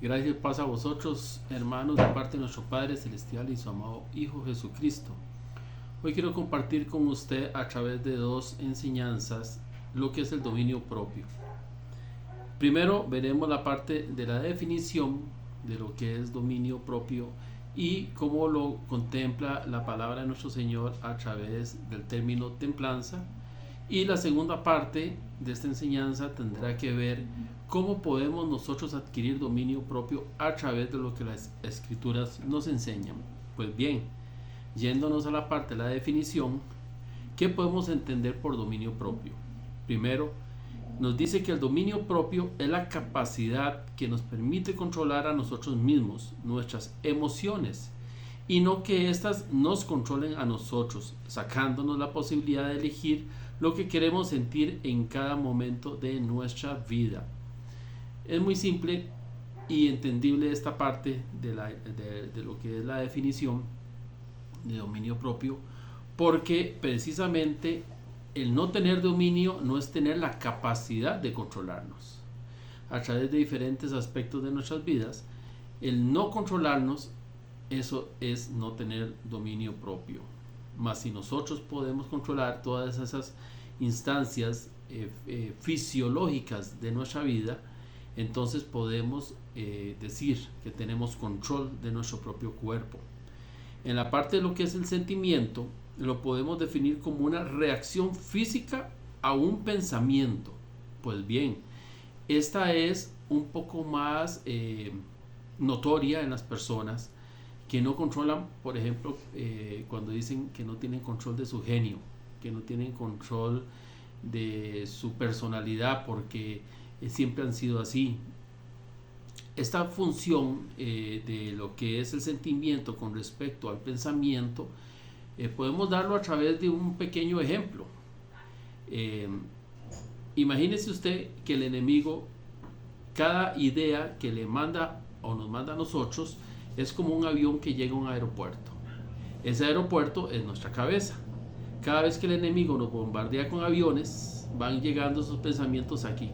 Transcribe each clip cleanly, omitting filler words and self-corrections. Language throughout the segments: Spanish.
Gracias y paz a vosotros, hermanos, de parte de nuestro Padre Celestial y su amado Hijo Jesucristo. Hoy quiero compartir con usted a través de dos enseñanzas lo que es el dominio propio. Primero veremos la parte de la definición de lo que es dominio propio y cómo lo contempla la palabra de nuestro Señor a través del término templanza. Y la segunda parte de esta enseñanza tendrá que ver cómo podemos nosotros adquirir dominio propio a través de lo que las escrituras nos enseñan. Pues bien, yéndonos a la parte de la definición, ¿qué podemos entender por dominio propio? Primero, nos dice que el dominio propio es la capacidad que nos permite controlar a nosotros mismos, nuestras emociones, y no que éstas nos controlen a nosotros, sacándonos la posibilidad de elegir lo que queremos sentir en cada momento de nuestra vida. Es muy simple y entendible esta parte de lo que es la definición de dominio propio, porque precisamente el no tener dominio no es tener la capacidad de controlarnos. A través de diferentes aspectos de nuestras vidas, el no controlarnos, eso es no tener dominio propio. Mas si nosotros podemos controlar todas esas instancias fisiológicas de nuestra vida, entonces podemos decir que tenemos control de nuestro propio cuerpo. En la parte de lo que es el sentimiento, lo podemos definir como una reacción física a un pensamiento. Pues bien, esta es un poco más notoria en las personas que no controlan, por ejemplo, cuando dicen que no tienen control de su genio, que no tienen control de su personalidad porque siempre han sido así. Esta función de lo que es el sentimiento con respecto al pensamiento, podemos darlo a través de un pequeño ejemplo. Imagínese usted que el enemigo, cada idea que le manda o nos manda a nosotros, es como un avión que llega a un aeropuerto. Ese aeropuerto es nuestra cabeza. Cada vez que el enemigo nos bombardea con aviones, van llegando esos pensamientos aquí.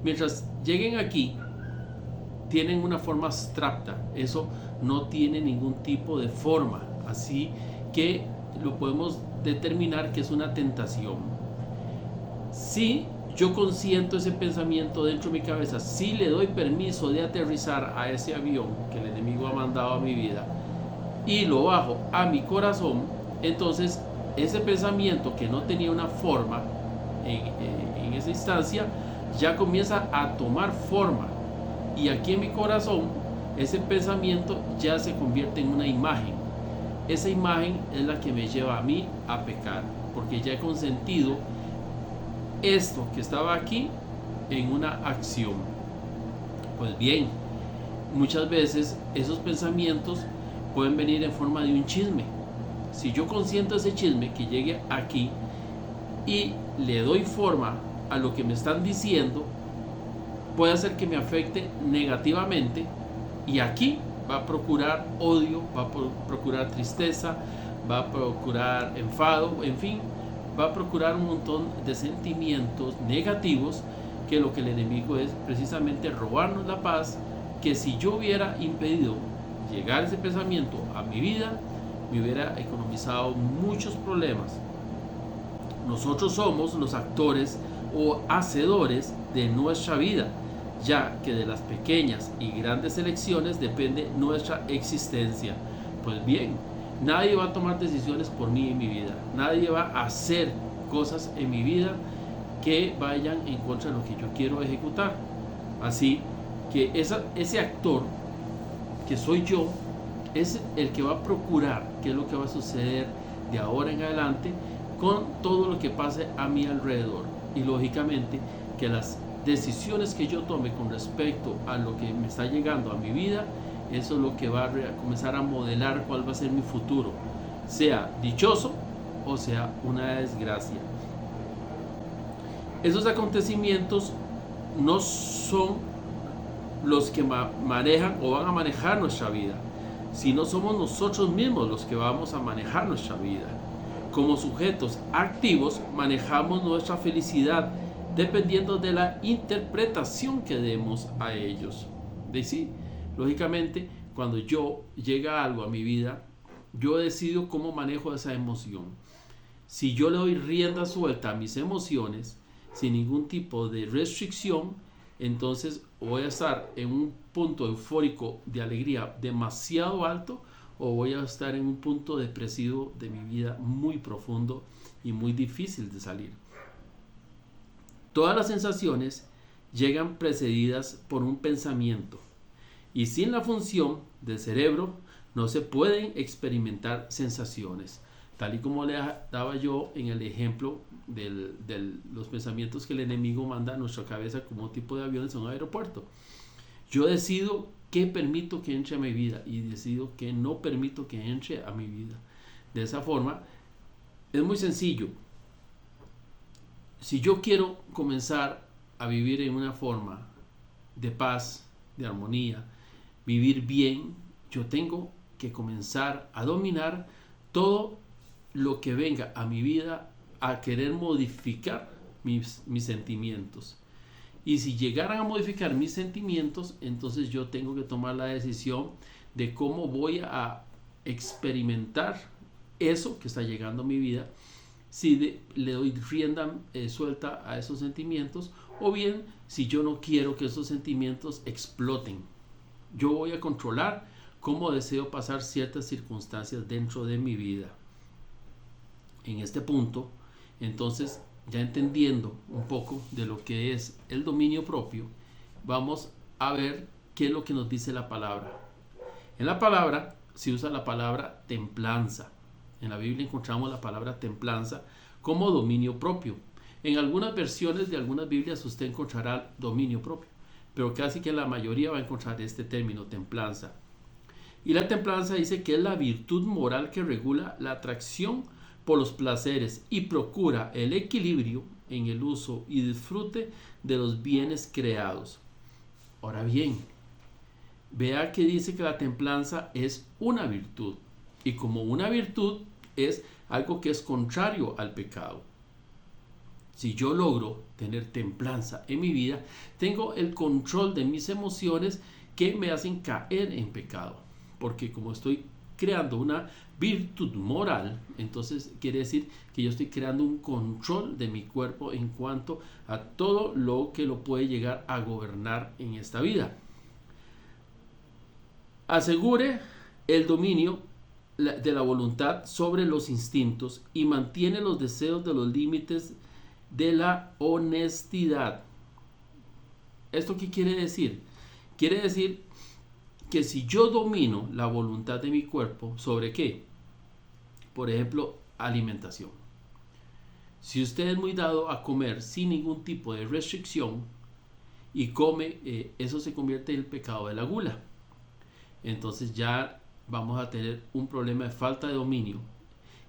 Mientras lleguen aquí, tienen una forma abstracta. Eso no tiene ningún tipo de forma. Así que lo podemos determinar que es una tentación. Si yo consiento ese pensamiento dentro de mi cabeza, si le doy permiso de aterrizar a ese avión que el enemigo ha mandado a mi vida y lo bajo a mi corazón, entonces ese pensamiento que no tenía una forma en esa instancia ya comienza a tomar forma, y aquí en mi corazón ese pensamiento ya se convierte en una imagen. Esa imagen es la que me lleva a mí a pecar, porque ya he consentido esto que estaba aquí en una acción. Pues bien, muchas veces esos pensamientos pueden venir en forma de un chisme. Si yo consiento ese chisme que llegue aquí y le doy forma a lo que me están diciendo, puede hacer que me afecte negativamente, y aquí va a procurar odio, va a procurar tristeza, va a procurar enfado, en fin, va a procurar un montón de sentimientos negativos, que lo que el enemigo es precisamente robarnos la paz, que si yo hubiera impedido llegar ese pensamiento a mi vida, me hubiera economizado muchos problemas. Nosotros somos los actores o hacedores de nuestra vida, ya que de las pequeñas y grandes elecciones depende nuestra existencia. Pues bien, nadie va a tomar decisiones por mí en mi vida. Nadie va a hacer cosas en mi vida que vayan en contra de lo que yo quiero ejecutar. Así que ese actor que soy yo es el que va a procurar qué es lo que va a suceder de ahora en adelante con todo lo que pase a mi alrededor. Y lógicamente que las decisiones que yo tome con respecto a lo que me está llegando a mi vida, eso es lo que va a comenzar a modelar cuál va a ser mi futuro, sea dichoso o sea una desgracia. Esos acontecimientos no son los que manejan o van a manejar nuestra vida, sino somos nosotros mismos los que vamos a manejar nuestra vida. Como sujetos activos manejamos nuestra felicidad dependiendo de la interpretación que demos a ellos. ¿Sí? Lógicamente, cuando yo llega algo a mi vida, yo decido cómo manejo esa emoción. Si yo le doy rienda suelta a mis emociones, sin ningún tipo de restricción, entonces voy a estar en un punto eufórico de alegría demasiado alto, o voy a estar en un punto depresivo de mi vida muy profundo y muy difícil de salir. Todas las sensaciones llegan precedidas por un pensamiento, y sin la función del cerebro no se pueden experimentar sensaciones, tal y como le daba yo en el ejemplo de los pensamientos que el enemigo manda a nuestra cabeza como tipo de aviones en un aeropuerto. Yo decido qué permito que entre a mi vida y decido qué no permito que entre a mi vida. De esa forma, es muy sencillo. Si yo quiero comenzar a vivir en una forma de paz, de armonía, vivir bien, yo tengo que comenzar a dominar todo lo que venga a mi vida a querer modificar mis sentimientos. Y si llegaran a modificar mis sentimientos, entonces yo tengo que tomar la decisión de cómo voy a experimentar eso que está llegando a mi vida, si le doy rienda suelta a esos sentimientos, o bien si yo no quiero que esos sentimientos exploten. Yo voy a controlar cómo deseo pasar ciertas circunstancias dentro de mi vida. En este punto, entonces, ya entendiendo un poco de lo que es el dominio propio, vamos a ver qué es lo que nos dice la palabra. En la palabra se usa la palabra templanza. En la Biblia encontramos la palabra templanza como dominio propio. En algunas versiones de algunas Biblias usted encontrará dominio propio, pero casi que la mayoría va a encontrar este término, templanza. Y la templanza dice que es la virtud moral que regula la atracción por los placeres y procura el equilibrio en el uso y disfrute de los bienes creados. Ahora bien, vea que dice que la templanza es una virtud, y como una virtud es algo que es contrario al pecado. Si yo logro tener templanza en mi vida, tengo el control de mis emociones que me hacen caer en pecado, porque como estoy creando una virtud moral, entonces quiere decir que yo estoy creando un control de mi cuerpo en cuanto a todo lo que lo puede llegar a gobernar en esta vida. Asegure el dominio de la voluntad sobre los instintos y mantiene los deseos de los límites de la honestidad. ¿Esto qué quiere decir? Quiere decir que si yo domino la voluntad de mi cuerpo, ¿sobre qué? Por ejemplo, alimentación. Si usted es muy dado a comer sin ningún tipo de restricción y come, eso se convierte en el pecado de la gula. Entonces ya vamos a tener un problema de falta de dominio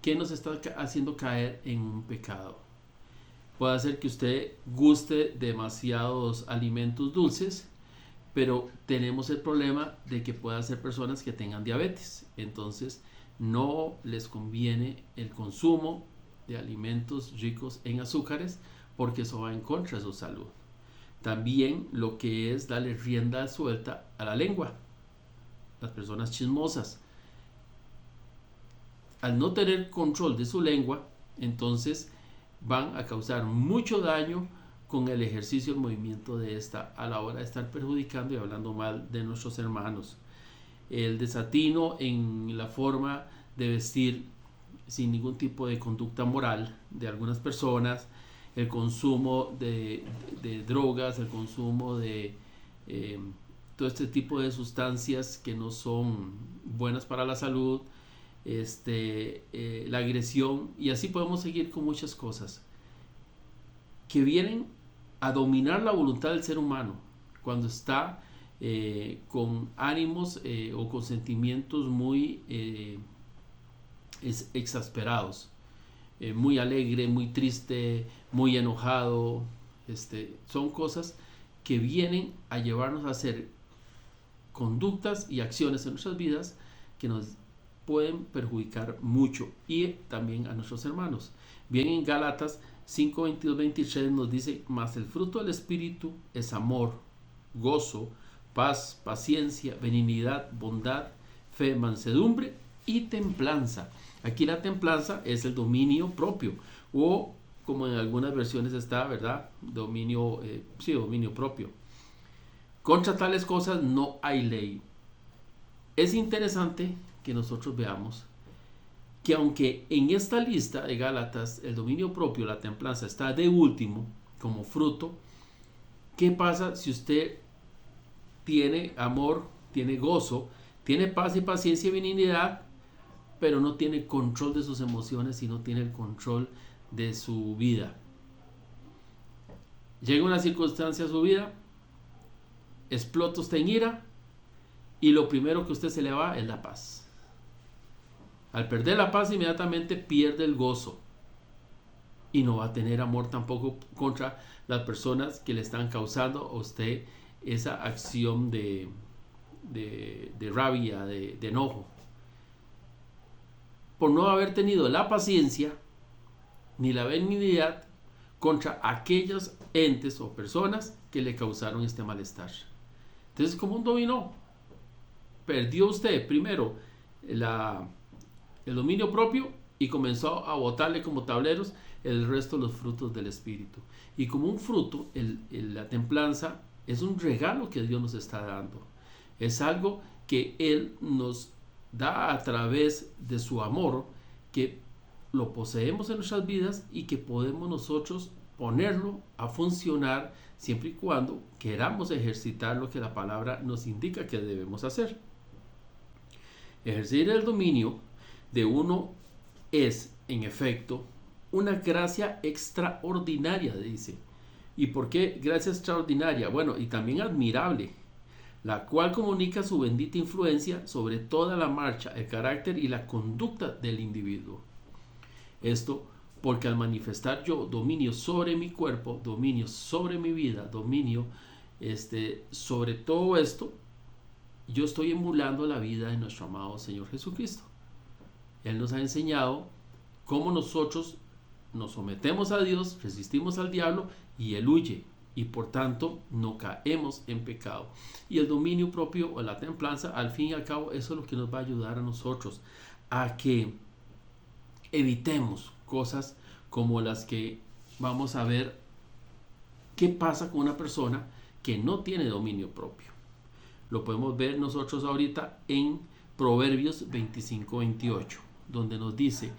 que nos está haciendo caer en un pecado. Puede hacer que usted guste demasiados alimentos dulces, pero tenemos el problema de que pueda ser personas que tengan diabetes. Entonces no les conviene el consumo de alimentos ricos en azúcares, porque eso va en contra de su salud. También lo que es darle rienda suelta a la lengua. Las personas chismosas, al no tener control de su lengua, entonces van a causar mucho daño con el ejercicio, el movimiento de esta, a la hora de estar perjudicando y hablando mal de nuestros hermanos. El desatino en la forma de vestir sin ningún tipo de conducta moral de algunas personas, el consumo de drogas, el consumo de todo este tipo de sustancias que no son buenas para la salud, la agresión, y así podemos seguir con muchas cosas que vienen a dominar la voluntad del ser humano cuando está con ánimos o con sentimientos muy exasperados, muy alegre, muy triste, muy enojado. Son cosas que vienen a llevarnos a hacer conductas y acciones en nuestras vidas que nos pueden perjudicar mucho, y también a nuestros hermanos. Bien, en Gálatas 5, 22, 23 nos dice: mas el fruto del Espíritu es amor, gozo, paz, paciencia, benignidad, bondad, fe, mansedumbre y templanza. Aquí la templanza es el dominio propio, o como en algunas versiones está, ¿verdad? Dominio propio. Contra tales cosas no hay ley. Es interesante que nosotros veamos que aunque en esta lista de Gálatas el dominio propio, la templanza, está de último como fruto, ¿qué pasa si usted tiene amor, tiene gozo, tiene paz y paciencia y benignidad, pero no tiene control de sus emociones y no tiene el control de su vida? Llega una circunstancia a su vida, explota usted en ira y lo primero que usted se le va es la paz. Al perder la paz, inmediatamente pierde el gozo y no va a tener amor tampoco contra las personas que le están causando a usted esa acción de rabia, de enojo, por no haber tenido la paciencia ni la benignidad contra aquellos entes o personas que le causaron este malestar. Entonces, como un dominó, perdió usted primero el dominio propio y comenzó a botarle como tableros el resto de los frutos del Espíritu. Y como un fruto, la templanza es un regalo que Dios nos está dando. Es algo que Él nos da a través de su amor, que lo poseemos en nuestras vidas y que podemos nosotros ponerlo a funcionar siempre y cuando queramos ejercitar lo que la palabra nos indica que debemos hacer. Ejercer el dominio de uno es, en efecto, una gracia extraordinaria, dice. ¿Y por qué gracia extraordinaria? Bueno, y también admirable, la cual comunica su bendita influencia sobre toda la marcha, el carácter y la conducta del individuo. Esto porque al manifestar yo dominio sobre mi cuerpo, dominio sobre mi vida, dominio sobre todo esto, yo estoy emulando la vida de nuestro amado Señor Jesucristo. Él nos ha enseñado cómo nosotros nos sometemos a Dios, resistimos al diablo y Él huye, y por tanto no caemos en pecado. Y el dominio propio o la templanza, al fin y al cabo, eso es lo que nos va a ayudar a nosotros a que evitemos cosas como las que vamos a ver qué pasa con una persona que no tiene dominio propio. Lo podemos ver nosotros ahorita en Proverbios 25-28, donde nos dice: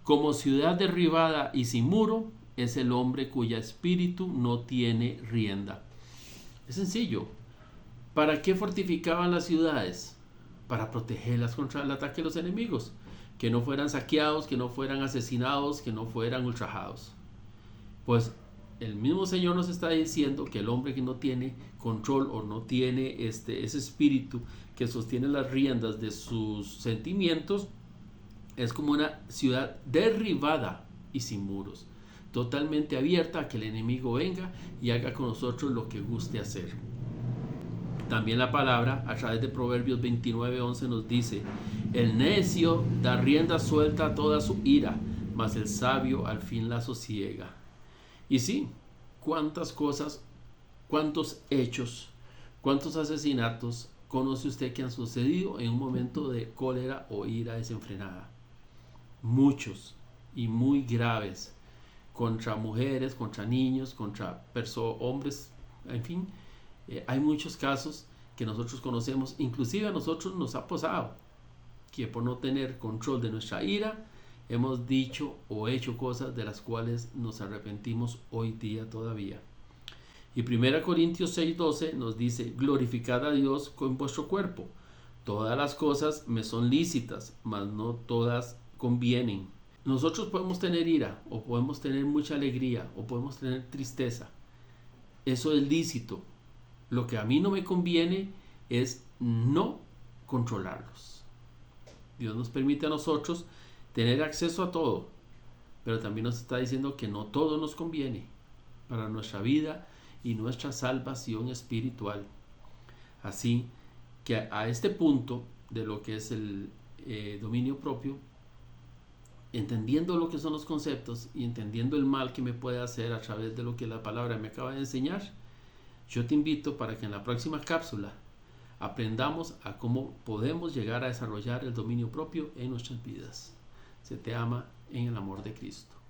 como ciudad derribada y sin muro es el hombre cuyo espíritu no tiene rienda. Es sencillo. ¿Para qué fortificaban las ciudades? Para protegerlas contra el ataque de los enemigos, que no fueran saqueados, que no fueran asesinados, que no fueran ultrajados. Pues el mismo Señor nos está diciendo que el hombre que no tiene control o no tiene ese espíritu que sostiene las riendas de sus sentimientos, es como una ciudad derribada y sin muros, totalmente abierta a que el enemigo venga y haga con nosotros lo que guste hacer. También la palabra a través de Proverbios 29:11 nos dice: el necio da rienda suelta a toda su ira, mas el sabio al fin la sosiega. Y sí, cuántas cosas, cuántos hechos, cuántos asesinatos conoce usted que han sucedido en un momento de cólera o ira desenfrenada. Muchos y muy graves, contra mujeres, contra niños, contra hombres, en fin, hay muchos casos que nosotros conocemos. Inclusive a nosotros nos ha pasado que por no tener control de nuestra ira hemos dicho o hecho cosas de las cuales nos arrepentimos hoy día todavía. Y 1 Corintios 6:12 nos dice: glorificad a Dios con vuestro cuerpo. Todas las cosas me son lícitas, mas no todas convienen. Nosotros podemos tener ira, o podemos tener mucha alegría, o podemos tener tristeza. Eso es lícito. Lo que a mí no me conviene es no controlarlos. Dios nos permite a nosotros tener acceso a todo, pero también nos está diciendo que no todo nos conviene para nuestra vida y nuestra salvación espiritual. Así que a este punto de lo que es el dominio propio, entendiendo lo que son los conceptos y entendiendo el mal que me puede hacer a través de lo que la palabra me acaba de enseñar, yo te invito para que en la próxima cápsula aprendamos a cómo podemos llegar a desarrollar el dominio propio en nuestras vidas. Se te ama en el amor de Cristo.